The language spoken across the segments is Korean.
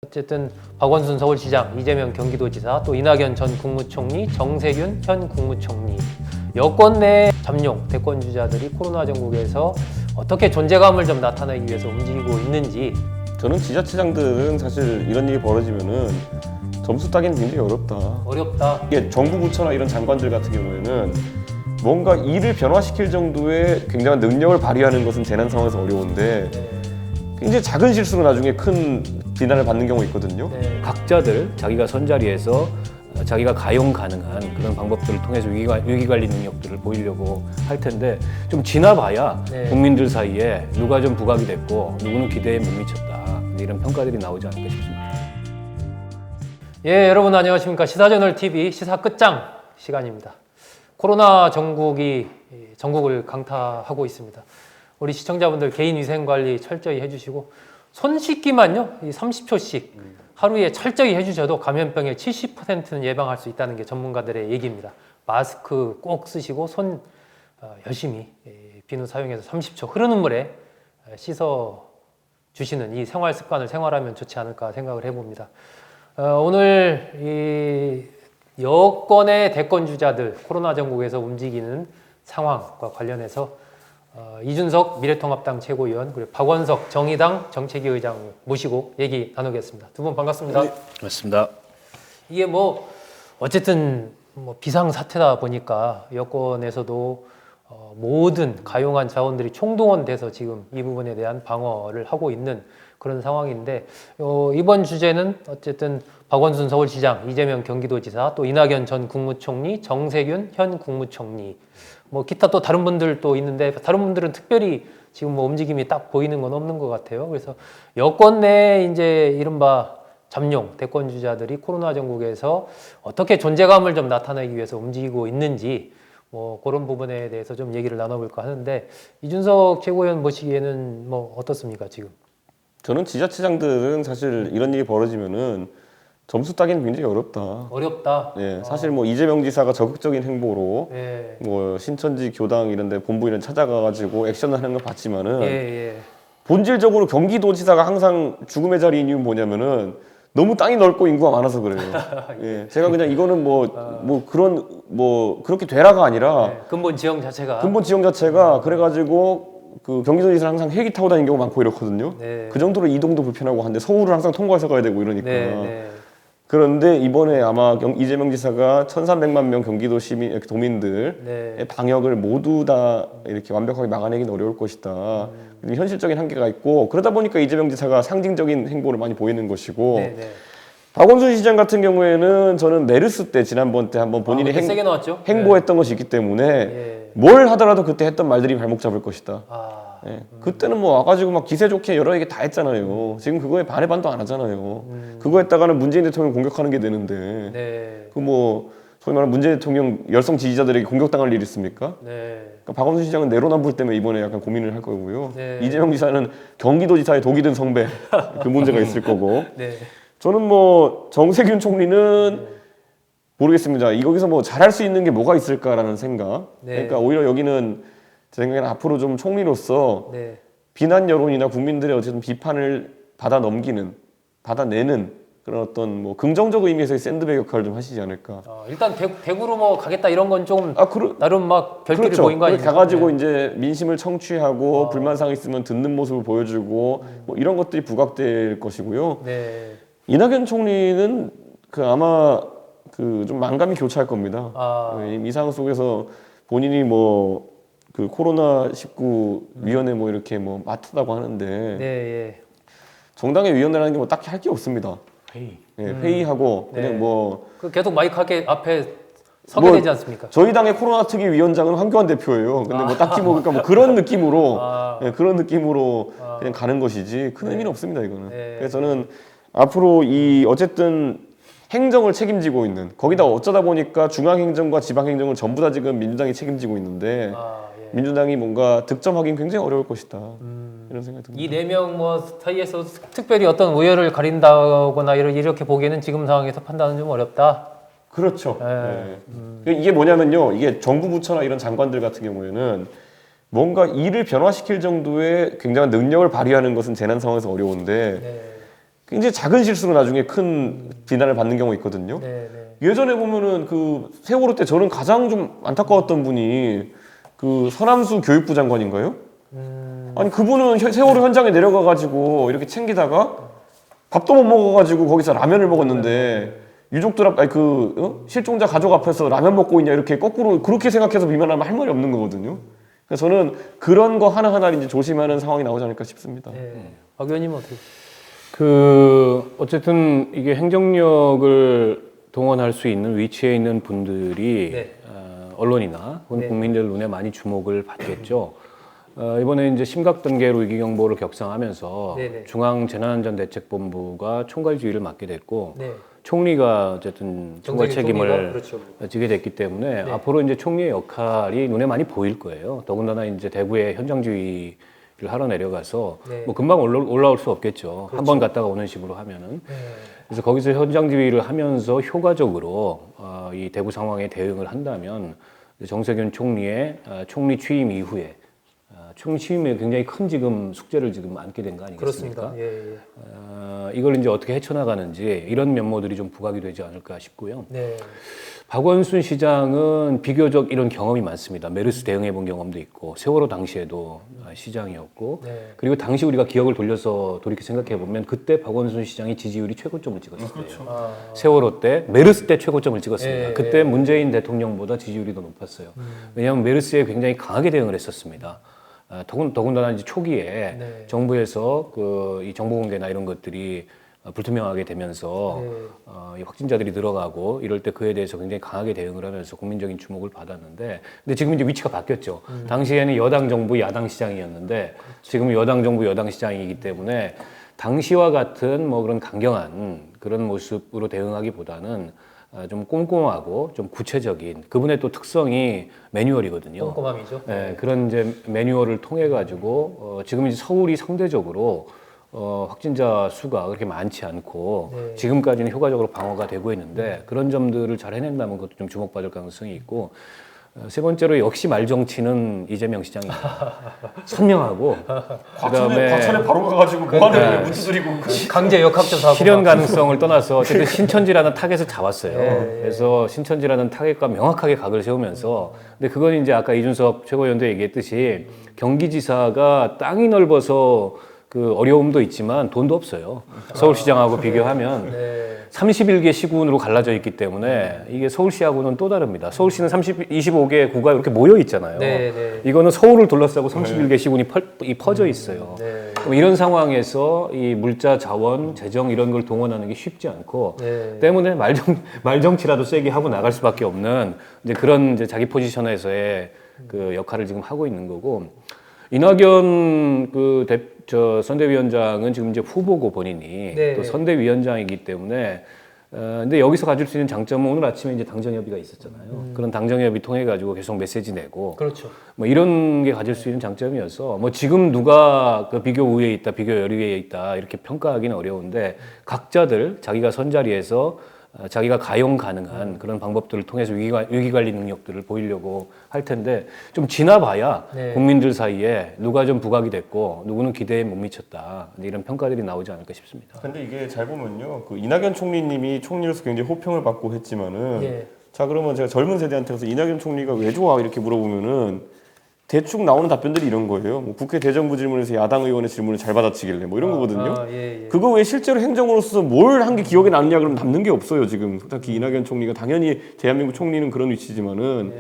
어쨌든 박원순 서울시장, 이재명 경기도지사, 또 이낙연 전 국무총리, 정세균 현 국무총리, 여권 내 잠룡 대권주자들이 코로나 전국에서 어떻게 존재감을 좀 나타내기 위해서 움직이고 있는지. 저는 지자체장들은 사실 이런 일이 벌어지면은 점수 따기는 굉장히 어렵다. 이게 정부 부처나 이런 장관들 같은 경우에는 뭔가 일을 변화시킬 정도의 굉장한 능력을 발휘하는 것은 재난 상황에서 어려운데 굉장히 작은 실수로 나중에 큰 비난을 받는 경우가 있거든요. 각자들 자기가 선자리에서 자기가 가용 가능한 그런 방법들을 통해서 위기관리 능력들을 보이려고 할 텐데 좀 지나봐야 국민들 사이에 누가 좀 부각이 됐고 누구는 기대에 못 미쳤다 이런 평가들이 나오지 않을까 싶습니다. 예, 여러분 안녕하십니까. 시사저널TV 시사 끝장 시간입니다. 코로나 전국이 전국을 강타하고 있습니다. 우리 시청자분들 개인위생관리 철저히 해주시고 손 씻기만요 30초씩 하루에 철저히 해주셔도 감염병의 70%는 예방할 수 있다는 게 전문가들의 얘기입니다. 마스크 꼭 쓰시고 손 열심히 비누 사용해서 30초 흐르는 물에 씻어 주시는 이 생활 습관을 생활하면 좋지 않을까 생각을 해봅니다. 오늘 이 여권의 대권주자들 코로나 전국에서 움직이는 상황과 관련해서 이준석 미래통합당 최고위원 그리고 박원석 정의당 정책위 의장 모시고 얘기 나누겠습니다. 두 분 반갑습니다. 네, 맞습니다. 이게 어쨌든 비상 사태다 보니까 여권에서도 모든 가용한 자원들이 총동원돼서 지금 이 부분에 대한 방어를 하고 있는 그런 상황인데 이번 주제는 어쨌든 박원순 서울시장, 이재명 경기도지사, 또 이낙연 전 국무총리, 정세균 현 국무총리, 기타 또 다른 분들도 있는데 다른 분들은 특별히 지금 움직임이 딱 보이는 건 없는 것 같아요. 그래서 여권 내 이제 이른바 잠룡 대권주자들이 코로나 전국에서 어떻게 존재감을 좀 나타내기 위해서 움직이고 있는지 그런 부분에 대해서 좀 얘기를 나눠볼까 하는데 이준석 최고위원 보시기에는 어떻습니까 지금? 저는 지자체장들은 사실 이런 일이 벌어지면은 점수 따기는 굉장히 어렵다. 네, 사실 이재명 지사가 적극적인 행보로 신천지 교당 이런데 본부 이런 찾아가가지고 액션을 하는 걸 봤지만은 본질적으로 경기도지사가 항상 죽음의 자리인 이유는 뭐냐면은 너무 땅이 넓고 인구가 많아서 그래요. 제가 그냥 이거는 그렇게 되라가 아니라 근본 지형 자체가 그래가지고 그 경기도지사는 항상 헬기 타고 다니는 경우가 많고 이렇거든요. 그 정도로 이동도 불편하고 한데 서울을 항상 통과해서 가야 되고 이러니까. 그런데 이번에 아마 이재명 지사가 1,300만 명 경기도 도민들의 방역을 모두 다 이렇게 완벽하게 막아내기는 어려울 것이다. 현실적인 한계가 있고 그러다 보니까 이재명 지사가 상징적인 행보를 많이 보이는 것이고 박원순 시장 같은 경우에는 저는 메르스 때 지난번 때 한번 본인이 세게 나왔죠? 행보했던 것이 있기 때문에 뭘 하더라도 그때 했던 말들이 발목 잡을 것이다. 그때는 와가지고 막 기세 좋게 여러 얘기 다 했잖아요. 지금 그거에 반의 반도 안 하잖아요. 그거 했다가는 문재인 대통령 공격하는 게 되는데 소위 말하는 문재인 대통령 열성 지지자들에게 공격당할 일이 있습니까? 그러니까 박원순 시장은 내로남불 때문에 이번에 약간 고민을 할 거고요. 이재명 지사는 경기도지사의 독이 든 성배 그 문제가 있을 거고. 저는 정세균 총리는 모르겠습니다. 여기서 잘할 수 있는 게 뭐가 있을까라는 생각. 그러니까 오히려 여기는 제 생각에는 앞으로 좀 총리로서 비난 여론이나 국민들의 어쨌든 비판을 받아내는 그런 어떤 긍정적 의미에서의 샌드백 역할을 좀 하시지 않을까. 일단 대구로 가겠다 이런 건 좀 나름 결실을 보인 거 아니에요? 가가지고 이제 민심을 청취하고 불만사항 있으면 듣는 모습을 보여주고 이런 것들이 부각될 것이고요. 이낙연 총리는 아마 좀 만감이 교차할 겁니다. 이 상황 속에서 본인이 그 코로나19 위원회 이렇게 맡았다고 하는데 정당의 위원회라는 게 딱히 할 게 없습니다. 회의하고 그냥 계속 마이크 앞에 서게 되지 않습니까? 저희 당의 코로나 특위 위원장은 황교안 대표예요. 근데 딱히 그러니까 그런 느낌으로 그냥 가는 것이지 큰 의미는 없습니다 이거는. 그래서 저는 앞으로 어쨌든 행정을 책임지고 있는 거기다 어쩌다 보니까 중앙행정과 지방행정을 전부 다 지금 민주당이 책임지고 있는데 민주당이 뭔가 득점하기는 굉장히 어려울 것이다 이런 생각이 듭니다. 이 4명 사이에서 특별히 어떤 우열을 가린다거나 이렇게 보기에는 지금 상황에서 판단은 좀 어렵다. 그렇죠. 이게 뭐냐면요, 이게 정부 부처나 이런 장관들 같은 경우에는 뭔가 일을 변화시킬 정도의 굉장한 능력을 발휘하는 것은 재난 상황에서 어려운데 네. 굉장히 작은 실수로 나중에 큰 비난을 받는 경우가 있거든요. 네. 예전에 보면은 그 세월호 때 저는 가장 좀 안타까웠던 분이 그 서남수 교육부 장관인가요? 아니 그분은 세월호 현장에 내려가가지고 이렇게 챙기다가 밥도 못 먹어가지고 거기서 라면을 먹었는데 유족들 앞, 아니 실종자 가족 앞에서 라면 먹고 있냐 이렇게 거꾸로 그렇게 생각해서 비난하면 할 말이 없는 거거든요. 그래서 저는 그런 거 하나하나 이제 조심하는 상황이 나오지 않을까 싶습니다. 네. 박 의원님은 어떻게? 어쨌든 이게 행정력을 동원할 수 있는 위치에 있는 분들이 네. 언론이나 혹은 국민들 눈에 많이 주목을 받겠죠. 이번에 이제 심각 단계로 위기 경보를 격상하면서 네네. 중앙재난안전대책본부가 총괄 지휘를 맡게 됐고 네. 총리가 어쨌든 총괄 책임을 그렇죠. 지게 됐기 때문에 네. 앞으로 이제 총리의 역할이 눈에 많이 보일 거예요. 더군다나 이제 대구의 현장 지휘를 하러 내려가서 네. 뭐 금방 올라올 수 없겠죠. 한 번 갔다가 오는 식으로 하면은. 네. 그래서 거기서 현장 지휘를 하면서 효과적으로 이 대구 상황에 대응을 한다면 정세균 총리의 총리 취임 이후에 총리 취임에 굉장히 큰 지금 숙제를 지금 안게 된 거 아니겠습니까? 그렇습니다. 예. 이걸 이제 어떻게 헤쳐나가는지 이런 면모들이 좀 부각이 되지 않을까 싶고요. 네. 박원순 시장은 비교적 이런 경험이 많습니다. 메르스 대응해 본 경험도 있고 세월호 당시에도 시장이었고 네. 그리고 당시 우리가 기억을 돌려서 돌이켜 생각해 보면 그때 박원순 시장이 지지율이 최고점을 찍었을 때예요. 세월호 때 메르스 때 최고점을 찍었습니다. 네, 그때 문재인 대통령보다 지지율이 더 높았어요. 왜냐하면 메르스에 굉장히 강하게 대응을 했었습니다. 더군다나 이제 초기에 네. 정부에서 이 정보 공개나 이런 것들이 불투명하게 되면서 이 확진자들이 늘어가고 이럴 때 그에 대해서 굉장히 강하게 대응을 하면서 국민적인 주목을 받았는데 근데 지금 이제 위치가 바뀌었죠. 당시에는 여당 정부 야당 시장이었는데 지금은 여당 정부 여당 시장이기 때문에 당시와 같은 뭐 그런 강경한 그런 모습으로 대응하기보다는 좀 꼼꼼하고 좀 구체적인 그분의 또 특성이 매뉴얼이거든요. 꼼꼼함이죠. 네, 그런 이제 매뉴얼을 통해 가지고 지금 이제 서울이 상대적으로 확진자 수가 그렇게 많지 않고 네. 지금까지는 효과적으로 방어가 되고 있는데 그런 점들을 잘 해낸다면 그것도 좀 주목받을 가능성이 있고 세 번째로 역시 말정치는 이재명 시장입니다. 선명하고 그다음에 과천에 바로 가가지고 뭐하는 문두드리고 강제 역학조사 실현 가능성을 떠나서 어쨌든 신천지라는 타겟을 잡았어요. 네. 그래서 신천지라는 타겟과 명확하게 각을 세우면서 근데 그건 이제 아까 이준석 최고위원도 얘기했듯이 경기지사가 땅이 넓어서 그 어려움도 있지만 돈도 없어요. 서울시장하고 비교하면 네. 31개 시군으로 갈라져 있기 때문에 이게 서울시하고는 또 다릅니다. 서울시는 25개 구가 이렇게 모여 있잖아요. 네. 이거는 서울을 둘러싸고 31개 시군이 퍼져 있어요. 네. 그럼 이런 상황에서 이 물자, 자원, 재정 이런 걸 동원하는 게 쉽지 않고 때문에 말정치라도 세게 하고 나갈 수밖에 없는 이제 그런 이제 자기 포지션에서의 그 역할을 지금 하고 있는 거고 이낙연 선대위원장은 지금 이제 후보고 본인이 네. 또 선대위원장이기 때문에 근데 여기서 가질 수 있는 장점은 오늘 아침에 이제 당정협의가 있었잖아요. 그런 당정협의 통해 가지고 계속 메시지 내고 그렇죠. 뭐 이런 게 가질 수 있는 장점이어서 뭐 지금 누가 그 비교 우위에 있다, 비교 열위에 있다 이렇게 평가하기는 어려운데 각자들 자기가 선 자리에서 자기가 가용 가능한 그런 방법들을 통해서 위기 관리 능력들을 보이려고 할 텐데 좀 지나봐야 네. 국민들 사이에 누가 좀 부각이 됐고 누구는 기대에 못 미쳤다 이런 평가들이 나오지 않을까 싶습니다. 근데 이게 잘 보면요, 그 이낙연 총리님이 총리로서 굉장히 호평을 받고 했지만은, 예. 자 그러면 제가 젊은 세대한테 가서 이낙연 총리가 왜 좋아 이렇게 물어보면은 대충 나오는 답변들이 이런 거예요. 뭐 국회 대정부 질문에서 야당 의원의 질문을 잘 받아치길래 뭐 이런 거거든요. 예. 그거 외에 실제로 행정으로서 뭘 한 게 기억에 남냐 그러면 남는 게 없어요 지금. 특히 이낙연 총리가 당연히 대한민국 총리는 그런 위치지만은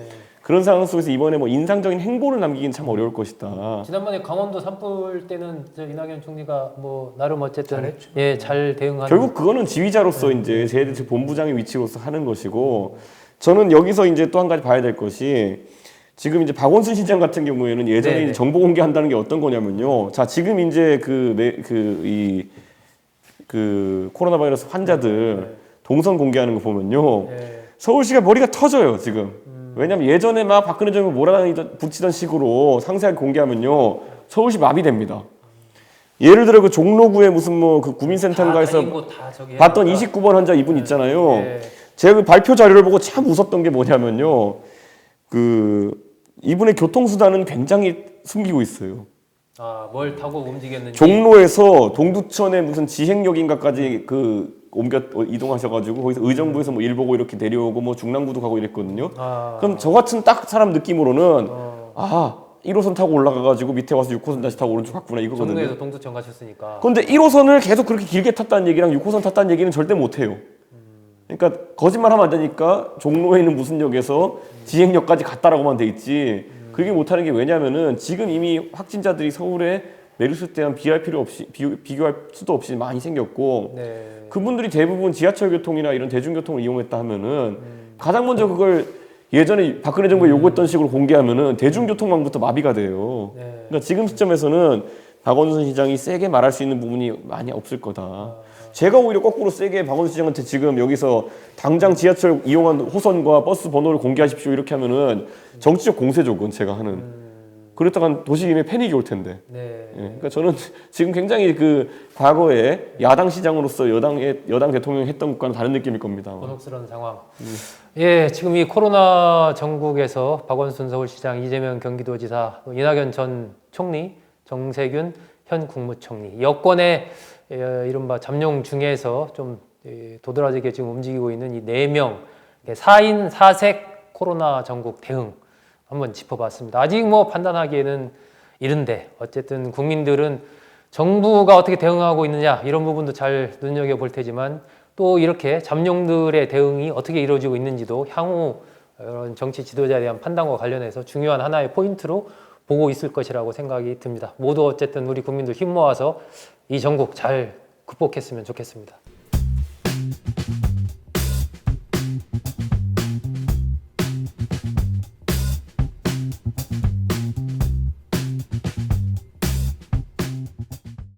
그런 상황 속에서 이번에 뭐 인상적인 행보를 남기긴 참 어려울 것이다. 지난번에 강원도 산불 때는 저 이낙연 총리가 뭐 나름 어쨌든 잘 대응하는 결국 그거는 지휘자로서 이제 제 본부장의 위치로서 하는 것이고, 저는 여기서 이제 또 한 가지 봐야 될 것이 지금 이제 박원순 시장 같은 경우에는 예전에 이제 정보 공개한다는 게 어떤 거냐면요. 자 지금 이제 그 코로나 바이러스 환자들 동선 공개하는 거 보면요. 서울시가 머리가 터져요 지금. 왜냐면 예전에 막 박근혜 정부 몰아붙이던 식으로 상세하게 공개하면요 서울시 마비됩니다. 예를 들어 그 종로구에 무슨 뭐 그 구민센터인가에서 봤던 29번 환자 이분 있잖아요. 제가 그 발표 자료를 보고 참 웃었던 게 뭐냐면요. 그 이분의 교통수단은 굉장히 숨기고 있어요. 뭘 타고 움직였는지. 종로에서 동두천에 무슨 지행역인가까지 옮겨 이동하셔가지고 거기서 의정부에서 뭐 일 보고 이렇게 내려오고 뭐 중랑구도 가고 이랬거든요. 그럼 저 같은 딱 사람 느낌으로는 1호선 타고 올라가가지고 밑에 와서 6호선 다시 타고 오른쪽 갔구나 이거거든요. 종로에서 동두천 가셨으니까. 그런데 1호선을 계속 그렇게 길게 탔다는 얘기랑 6호선 탔다는 얘기는 절대 못해요. 그러니까 거짓말하면 안 되니까 종로에 있는 무슨 역에서 지행역까지 갔다라고만 돼 있지. 그게 못하는 게 왜냐면은 지금 이미 확진자들이 서울에 메르스 때랑 비교할 수도 없이 많이 생겼고 그분들이 대부분 지하철 교통이나 이런 대중교통을 이용했다 하면은 가장 먼저 그걸 예전에 박근혜 정부가 요구했던 식으로 공개하면은 대중교통망부터 마비가 돼요. 그러니까 지금 시점에서는 박원순 시장이 세게 말할 수 있는 부분이 많이 없을 거다. 제가 오히려 거꾸로 세게 박원순 시장한테 지금 여기서 당장 지하철 이용한 호선과 버스 번호를 공개하십시오 이렇게 하면은 정치적 공세죠, 그건 제가 하는. 그랬다간 도시인의 패닉이 올 텐데. 그러니까 저는 지금 굉장히 과거에 야당 시장으로서 여당 대통령이 했던 것과는 다른 느낌일 겁니다. 곤혹스러운 상황. 예, 지금 이 코로나 전국에서 박원순 서울시장, 이재명 경기도지사, 이낙연 전 총리, 정세균 현 국무총리, 여권의 이른바 잠룡 중에서 좀 도드라지게 지금 움직이고 있는 이 4명 4인 4색 코로나 전국 대응 한번 짚어봤습니다. 아직 뭐 판단하기에는 이른데 어쨌든 국민들은 정부가 어떻게 대응하고 있느냐 이런 부분도 잘 눈여겨볼 테지만 또 이렇게 잠룡들의 대응이 어떻게 이루어지고 있는지도 향후 이런 정치 지도자에 대한 판단과 관련해서 중요한 하나의 포인트로 보고 있을 것이라고 생각이 듭니다. 모두 어쨌든 우리 국민들 힘 모아서 이 전국 잘 극복했으면 좋겠습니다.